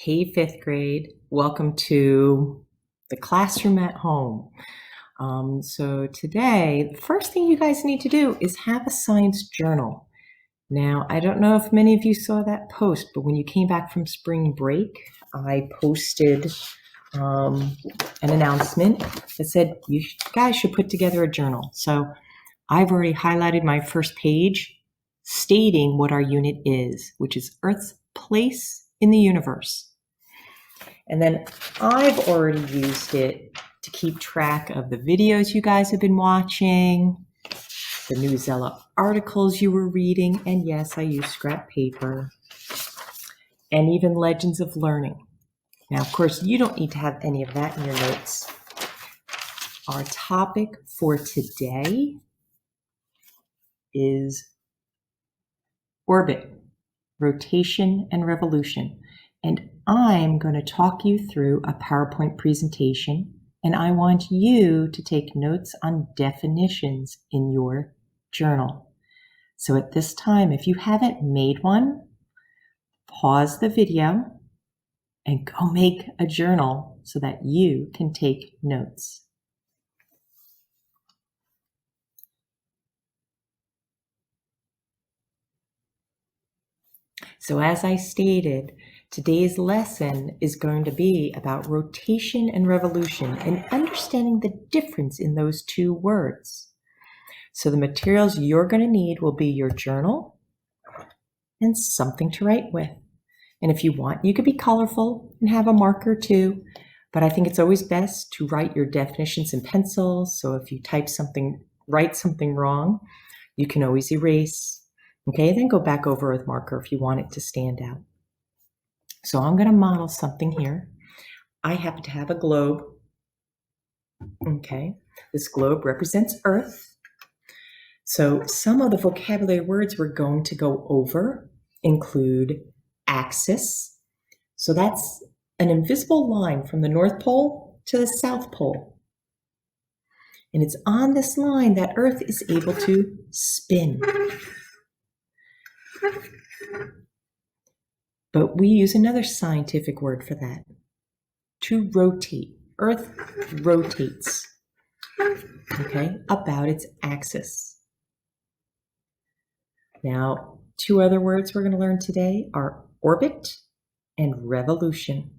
Hey, fifth grade. Welcome to the classroom at home. So today, the first thing you guys need to do is have a science journal. Now, I don't know if many of you saw that post, but when you came back from spring break, I posted an announcement that said you guys should put together a journal. So I've already highlighted my first page stating what our unit is, which is Earth's place in the universe. And then I've already used it to keep track of the videos you guys have been watching, the Newsella articles you were reading, and yes, I use scrap paper, and even Legends of Learning. Now, of course, you don't need to have any of that in your notes. Our topic for today is orbit, rotation, and revolution. And I'm going to talk you through a PowerPoint presentation, and I want you to take notes on definitions in your journal. So at this time, if you haven't made one, pause the video and go make a journal so that you can take notes. So as I stated, today's lesson is going to be about rotation and revolution and understanding the difference in those two words. So the materials you're going to need will be your journal and something to write with. And if you want, you could be colorful and have a marker too, but I think it's always best to write your definitions in pencil. So if you write something wrong, you can always erase. Okay, then go back over with marker if you want it to stand out. So I'm going to model something here. I happen to have a globe. Okay, this globe represents Earth. So some of the vocabulary words we're going to go over include axis. So that's an invisible line from the North Pole to the South Pole. And it's on this line that Earth is able to spin. But we use another scientific word for that, to rotate. Earth rotates, okay, about its axis. Now, two other words we're going to learn today are orbit and revolution.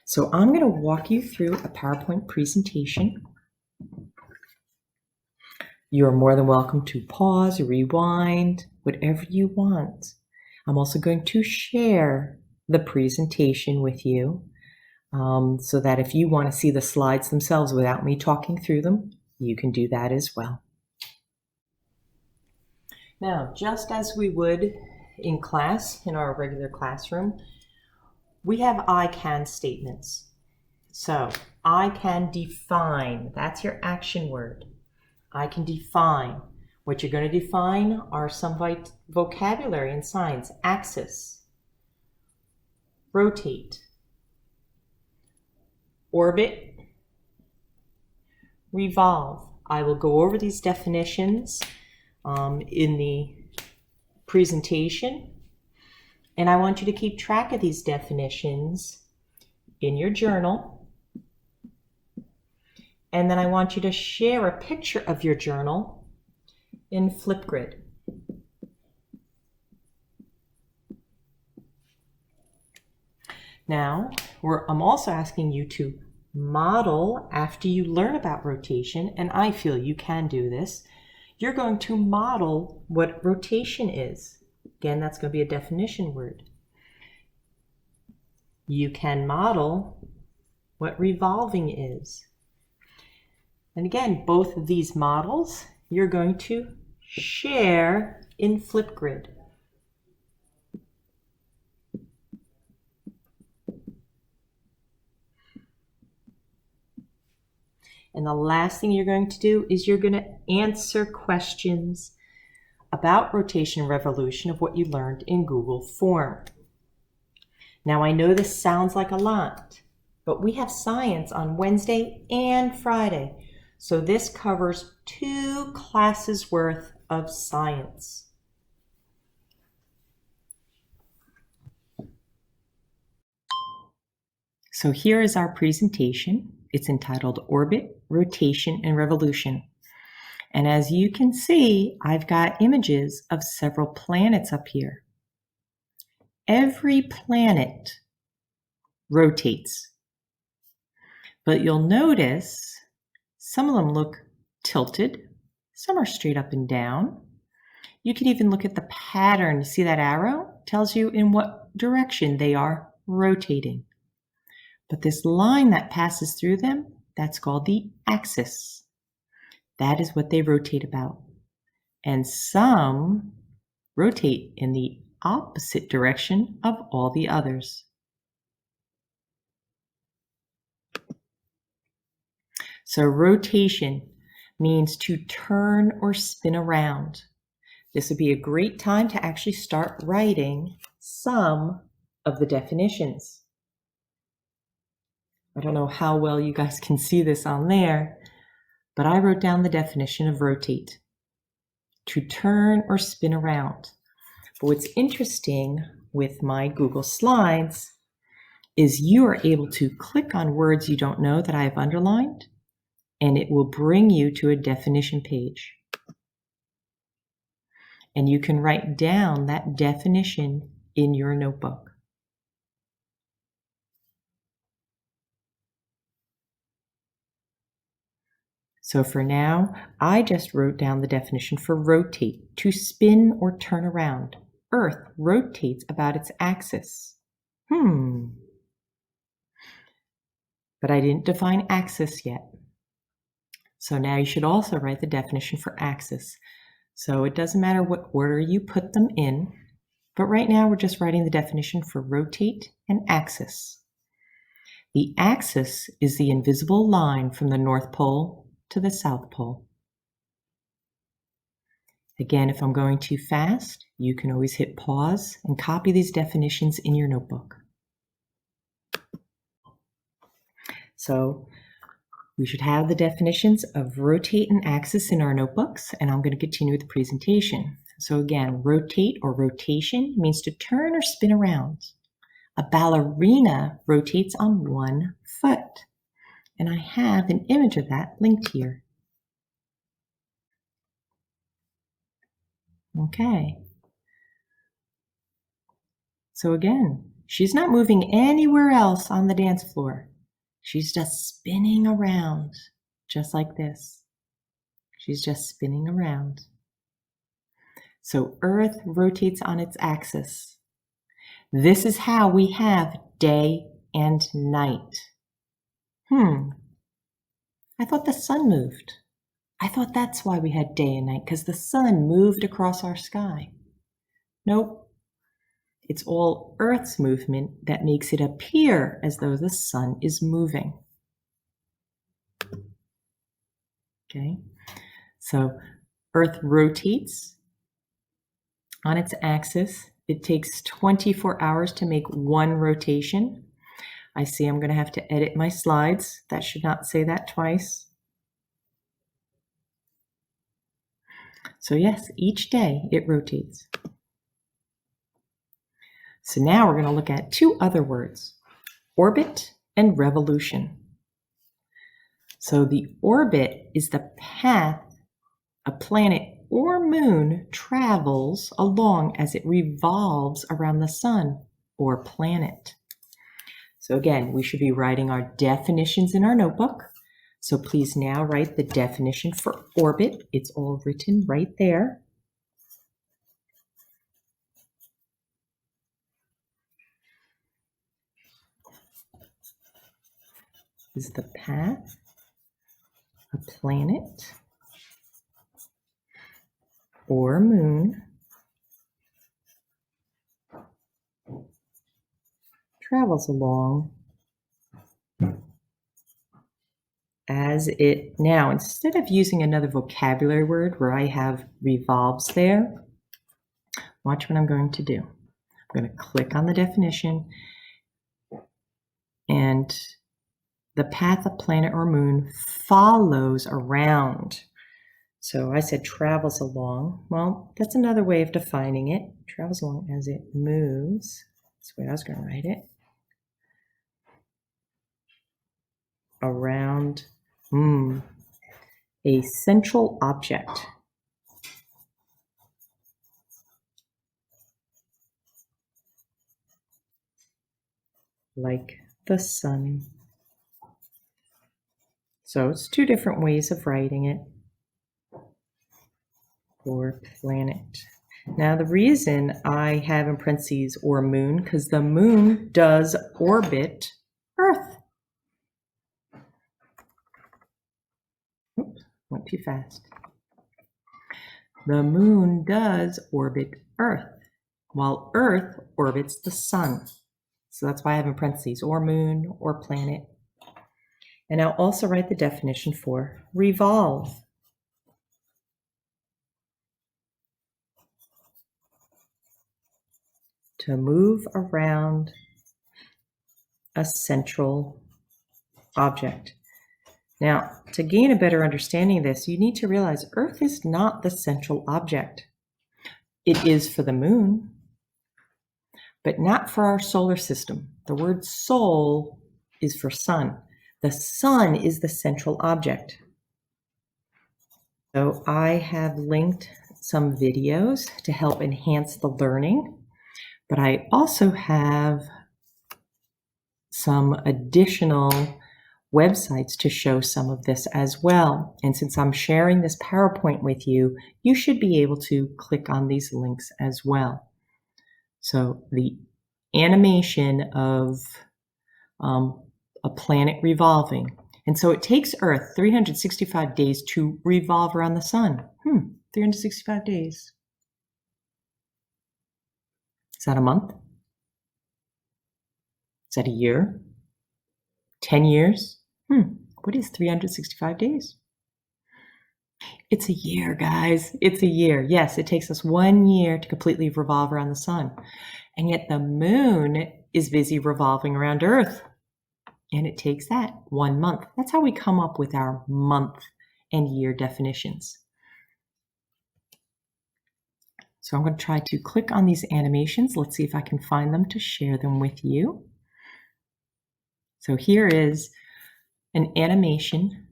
So I'm going to walk you through a PowerPoint presentation. You're more than welcome to pause or rewind, whatever you want. I'm also going to share the presentation with you so that if you want to see the slides themselves without me talking through them, you can do that as well. Now, just as we would in class, in our regular classroom, we have I can statements. So I can define, that's your action word. I can define. What you're going to define are some vocabulary in science. Axis, rotate, orbit, revolve. I will go over these definitions in the presentation, and I want you to keep track of these definitions in your journal. And then I want you to share a picture of your journal in Flipgrid. Now, I'm also asking you to model after you learn about rotation, and I feel you can do this. You're going to model what rotation is. Again, that's going to be a definition word. You can model what revolving is. And again, both of these models you're going to share in Flipgrid. And the last thing you're going to do is you're going to answer questions about rotation and revolution of what you learned in Google Form. Now, I know this sounds like a lot, but we have science on Wednesday and Friday. So this covers 2 classes worth of science. So here is our presentation. It's entitled Orbit, Rotation, and Revolution. And as you can see, I've got images of several planets up here. Every planet rotates, but you'll notice some of them look tilted, some are straight up and down. You can even look at the pattern. See that arrow? Tells you in what direction they are rotating. But this line that passes through them, that's called the axis. That is what they rotate about. And some rotate in the opposite direction of all the others. So rotation means to turn or spin around. This would be a great time to actually start writing some of the definitions. I don't know how well you guys can see this on there, but I wrote down the definition of rotate. To turn or spin around. But what's interesting with my Google Slides is you are able to click on words you don't know that I have underlined, and it will bring you to a definition page. And you can write down that definition in your notebook. So for now, I just wrote down the definition for rotate, to spin or turn around. Earth rotates about its axis. But I didn't define axis yet. So now you should also write the definition for axis. So it doesn't matter what order you put them in, but right now we're just writing the definition for rotate and axis. The axis is the invisible line from the North Pole to the South Pole. Again, if I'm going too fast, you can always hit pause and copy these definitions in your notebook. So we should have the definitions of rotate and axis in our notebooks, and I'm going to continue with the presentation. So again, rotate or rotation means to turn or spin around. A ballerina rotates on one foot, and I have an image of that linked here. Okay. So again, she's not moving anywhere else on the dance floor. She's just spinning around, just like this. She's just spinning around. So Earth rotates on its axis. This is how we have day and night. I thought the sun moved. I thought that's why we had day and night, because the sun moved across our sky. Nope. It's all Earth's movement that makes it appear as though the sun is moving. Okay, so Earth rotates on its axis. It takes 24 hours to make one rotation. I see I'm going to have to edit my slides. That should not say that twice. So yes, each day it rotates. So now we're going to look at two other words, orbit and revolution. So the orbit is the path a planet or moon travels along as it revolves around the sun or planet. So again, we should be writing our definitions in our notebook. So please now write the definition for orbit. It's all written right there. Is the path a planet or moon travels along as it, now instead of using another vocabulary word where I have revolves there, watch what I'm going to do. I'm going to click on the definition, and the path a planet or moon follows around. So I said travels along. Well, that's another way of defining it. Travels along as it moves. That's the way I was going to write it. around a central object. Like the sun. So it's two different ways of writing it. Or planet. Now the reason I have in parentheses or moon, because the moon does orbit Earth. Oops, went too fast. The moon does orbit Earth, while Earth orbits the sun. So that's why I have in parentheses or moon or planet. And I'll also write the definition for revolve. To move around a central object. Now, to gain a better understanding of this, you need to realize Earth is not the central object. It is for the moon, but not for our solar system. The word sol is for sun. The sun is the central object. So I have linked some videos to help enhance the learning, but I also have some additional websites to show some of this as well. And since I'm sharing this PowerPoint with you, you should be able to click on these links as well. So the animation of a planet revolving. And so it takes Earth 365 days to revolve around the sun. 365 days. Is that a month? Is that a year? 10 years? What is 365 days? It's a year, guys. It's a year. Yes, it takes us 1 year to completely revolve around the sun. And yet the moon is busy revolving around Earth. And it takes that 1 month. That's how we come up with our month and year definitions. So I'm going to try to click on these animations. Let's see if I can find them to share them with you. So here is an animation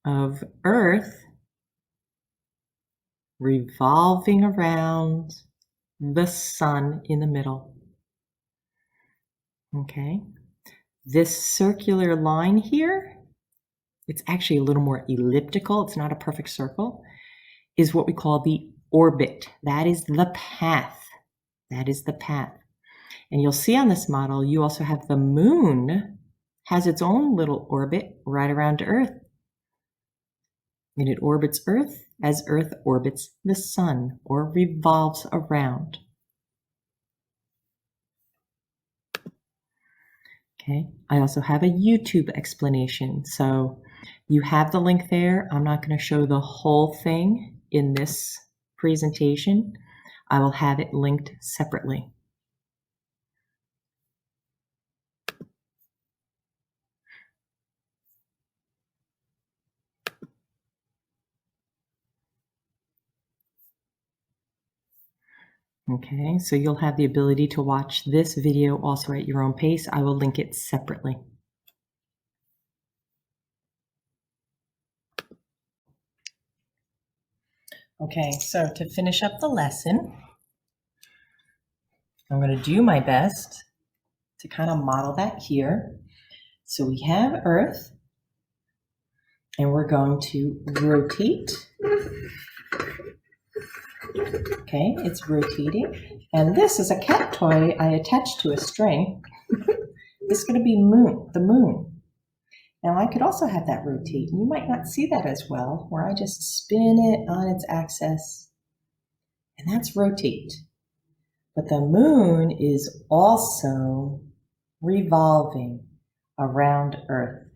of Earth revolving around the sun in the middle. Okay, this circular line here, it's actually a little more elliptical, it's not a perfect circle, is what we call the orbit. That is the path. That is the path. And you'll see on this model, you also have the moon has its own little orbit right around Earth. And it orbits Earth as Earth orbits the sun or revolves around. Okay, I also have a YouTube explanation. So you have the link there. I'm not going to show the whole thing in this presentation. I will have it linked separately. Okay, so you'll have the ability to watch this video also at your own pace. I will link it separately. Okay, so to finish up the lesson, I'm going to do my best to kind of model that here. So we have Earth, and we're going to rotate. Okay, it's rotating. And this is a cat toy I attached to a string. This is going to be the moon. Now I could also have that rotate, and you might not see that as well, where I just spin it on its axis, and that's rotate. But the moon is also revolving around Earth.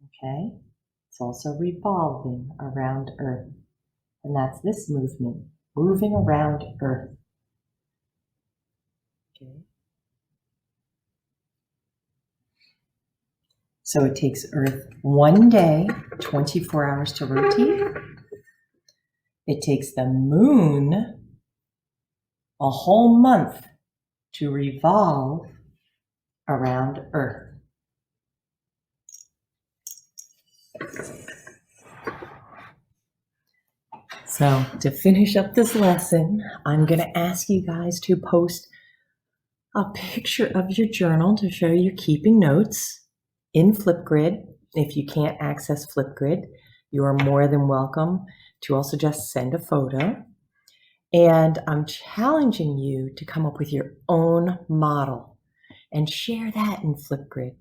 Okay, it's also revolving around Earth. And that's this movement, moving around Earth. Okay. So it takes Earth 1 day, 24 hours to rotate. It takes the moon a whole month to revolve around Earth. So to finish up this lesson, I'm going to ask you guys to post a picture of your journal to show you're keeping notes in Flipgrid. If you can't access Flipgrid, you are more than welcome to also just send a photo. And I'm challenging you to come up with your own model and share that in Flipgrid.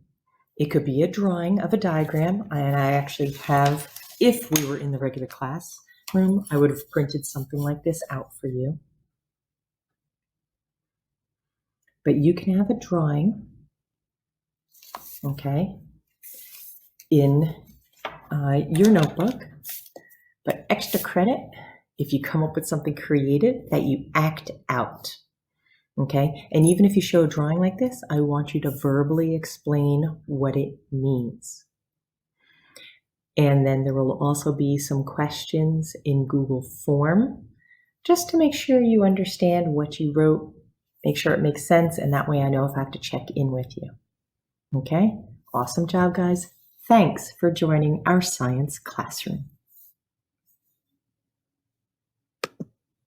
It could be a drawing of a diagram, and I actually have, if we were in the regular classroom, I would have printed something like this out for you. But you can have a drawing, okay, in your notebook, but extra credit if you come up with something creative that you act out, okay? And even if you show a drawing like this, I want you to verbally explain what it means. And then there will also be some questions in Google Form, just to make sure you understand what you wrote, make sure it makes sense, and that way I know if I have to check in with you. Okay? Awesome job, guys. Thanks for joining our science classroom.